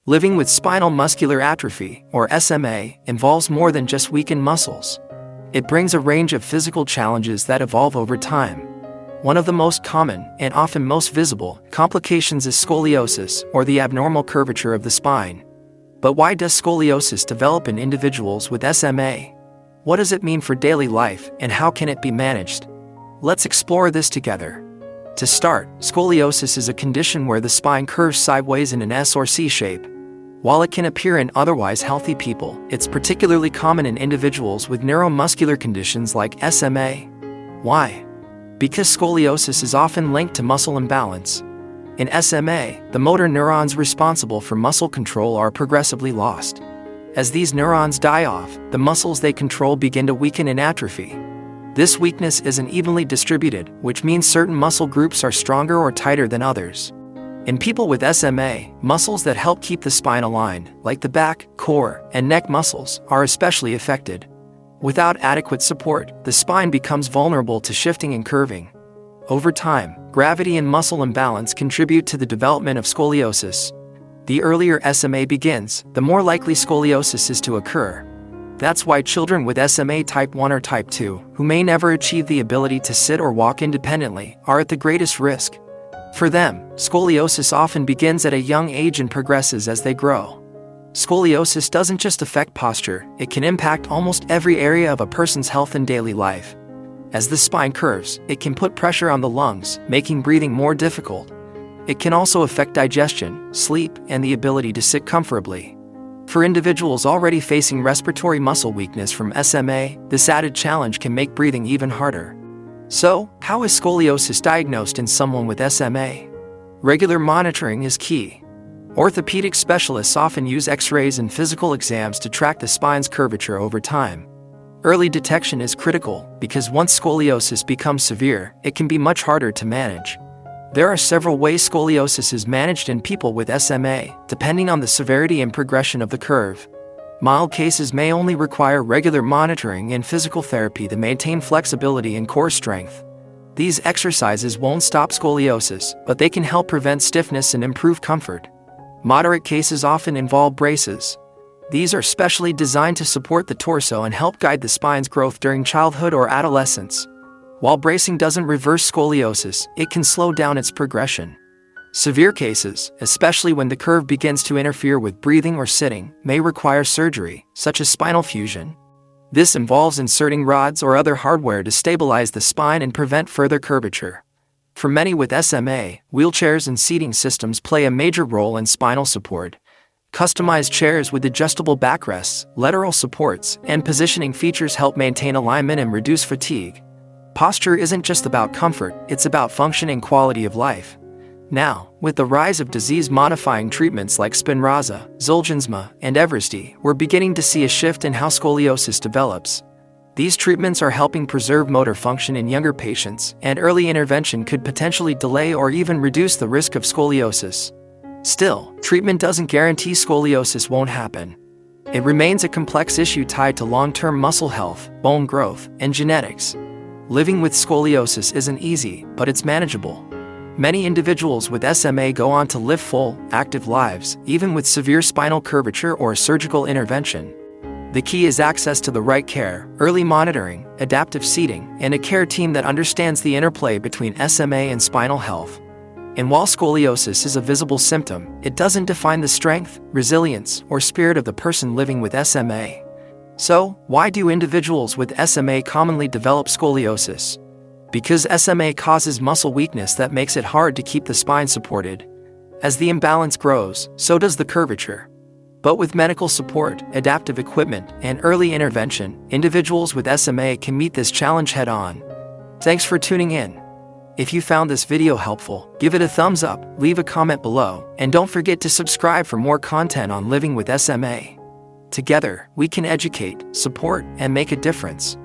Living with spinal muscular atrophy, or SMA, involves more than just weakened muscles. It brings a range of physical challenges that evolve over time. One of the most common, and often most visible, complications is scoliosis, or the abnormal curvature of the spine. But why does scoliosis develop in individuals with SMA? What does it mean for daily life, and how can it be managed? Let's explore this together. To start, scoliosis is a condition where the spine curves sideways in an S or C shape. While it can appear in otherwise healthy people, it's particularly common in individuals with neuromuscular conditions like SMA. Why? Because scoliosis is often linked to muscle imbalance. In SMA, the motor neurons responsible for muscle control are progressively lost. As these neurons die off, the muscles they control begin to weaken and atrophy. This weakness isn't evenly distributed, which means certain muscle groups are stronger or tighter than others. In people with SMA, muscles that help keep the spine aligned, like the back, core, and neck muscles, are especially affected. Without adequate support, the spine becomes vulnerable to shifting and curving. Over time, gravity and muscle imbalance contribute to the development of scoliosis. The earlier SMA begins, the more likely scoliosis is to occur. That's why children with SMA type 1 or type 2, who may never achieve the ability to sit or walk independently, are at the greatest risk. For them, scoliosis often begins at a young age and progresses as they grow. Scoliosis doesn't just affect posture, it can impact almost every area of a person's health and daily life. As the spine curves, it can put pressure on the lungs, making breathing more difficult. It can also affect digestion, sleep, and the ability to sit comfortably. For individuals already facing respiratory muscle weakness from SMA, this added challenge can make breathing even harder. So, how is scoliosis diagnosed in someone with SMA? Regular monitoring is key. Orthopedic specialists often use X-rays and physical exams to track the spine's curvature over time. Early detection is critical because once scoliosis becomes severe, it can be much harder to manage. There are several ways scoliosis is managed in people with SMA, depending on the severity and progression of the curve. Mild cases may only require regular monitoring and physical therapy to maintain flexibility and core strength. These exercises won't stop scoliosis, but they can help prevent stiffness and improve comfort. Moderate cases often involve braces. These are specially designed to support the torso and help guide the spine's growth during childhood or adolescence. While bracing doesn't reverse scoliosis, it can slow down its progression. Severe cases, especially when the curve begins to interfere with breathing or sitting, may require surgery, such as spinal fusion. This involves inserting rods or other hardware to stabilize the spine and prevent further curvature. For many with SMA, wheelchairs and seating systems play a major role in spinal support. Customized chairs with adjustable backrests, lateral supports, and positioning features help maintain alignment and reduce fatigue. Posture isn't just about comfort, it's about function and quality of life. Now, with the rise of disease-modifying treatments like Spinraza, Zolgensma, and Evrysdi, we're beginning to see a shift in how scoliosis develops. These treatments are helping preserve motor function in younger patients, and early intervention could potentially delay or even reduce the risk of scoliosis. Still, treatment doesn't guarantee scoliosis won't happen. It remains a complex issue tied to long-term muscle health, bone growth, and genetics. Living with scoliosis isn't easy, but it's manageable. Many individuals with SMA go on to live full, active lives, even with severe spinal curvature or surgical intervention. The key is access to the right care, early monitoring, adaptive seating, and a care team that understands the interplay between SMA and spinal health. And while scoliosis is a visible symptom, it doesn't define the strength, resilience, or spirit of the person living with SMA. So, why do individuals with SMA commonly develop scoliosis? Because SMA causes muscle weakness that makes it hard to keep the spine supported. As the imbalance grows, so does the curvature. But with medical support, adaptive equipment, and early intervention, individuals with SMA can meet this challenge head-on. Thanks for tuning in. If you found this video helpful, give it a thumbs up, leave a comment below, and don't forget to subscribe for more content on living with SMA. Together, we can educate, support, and make a difference.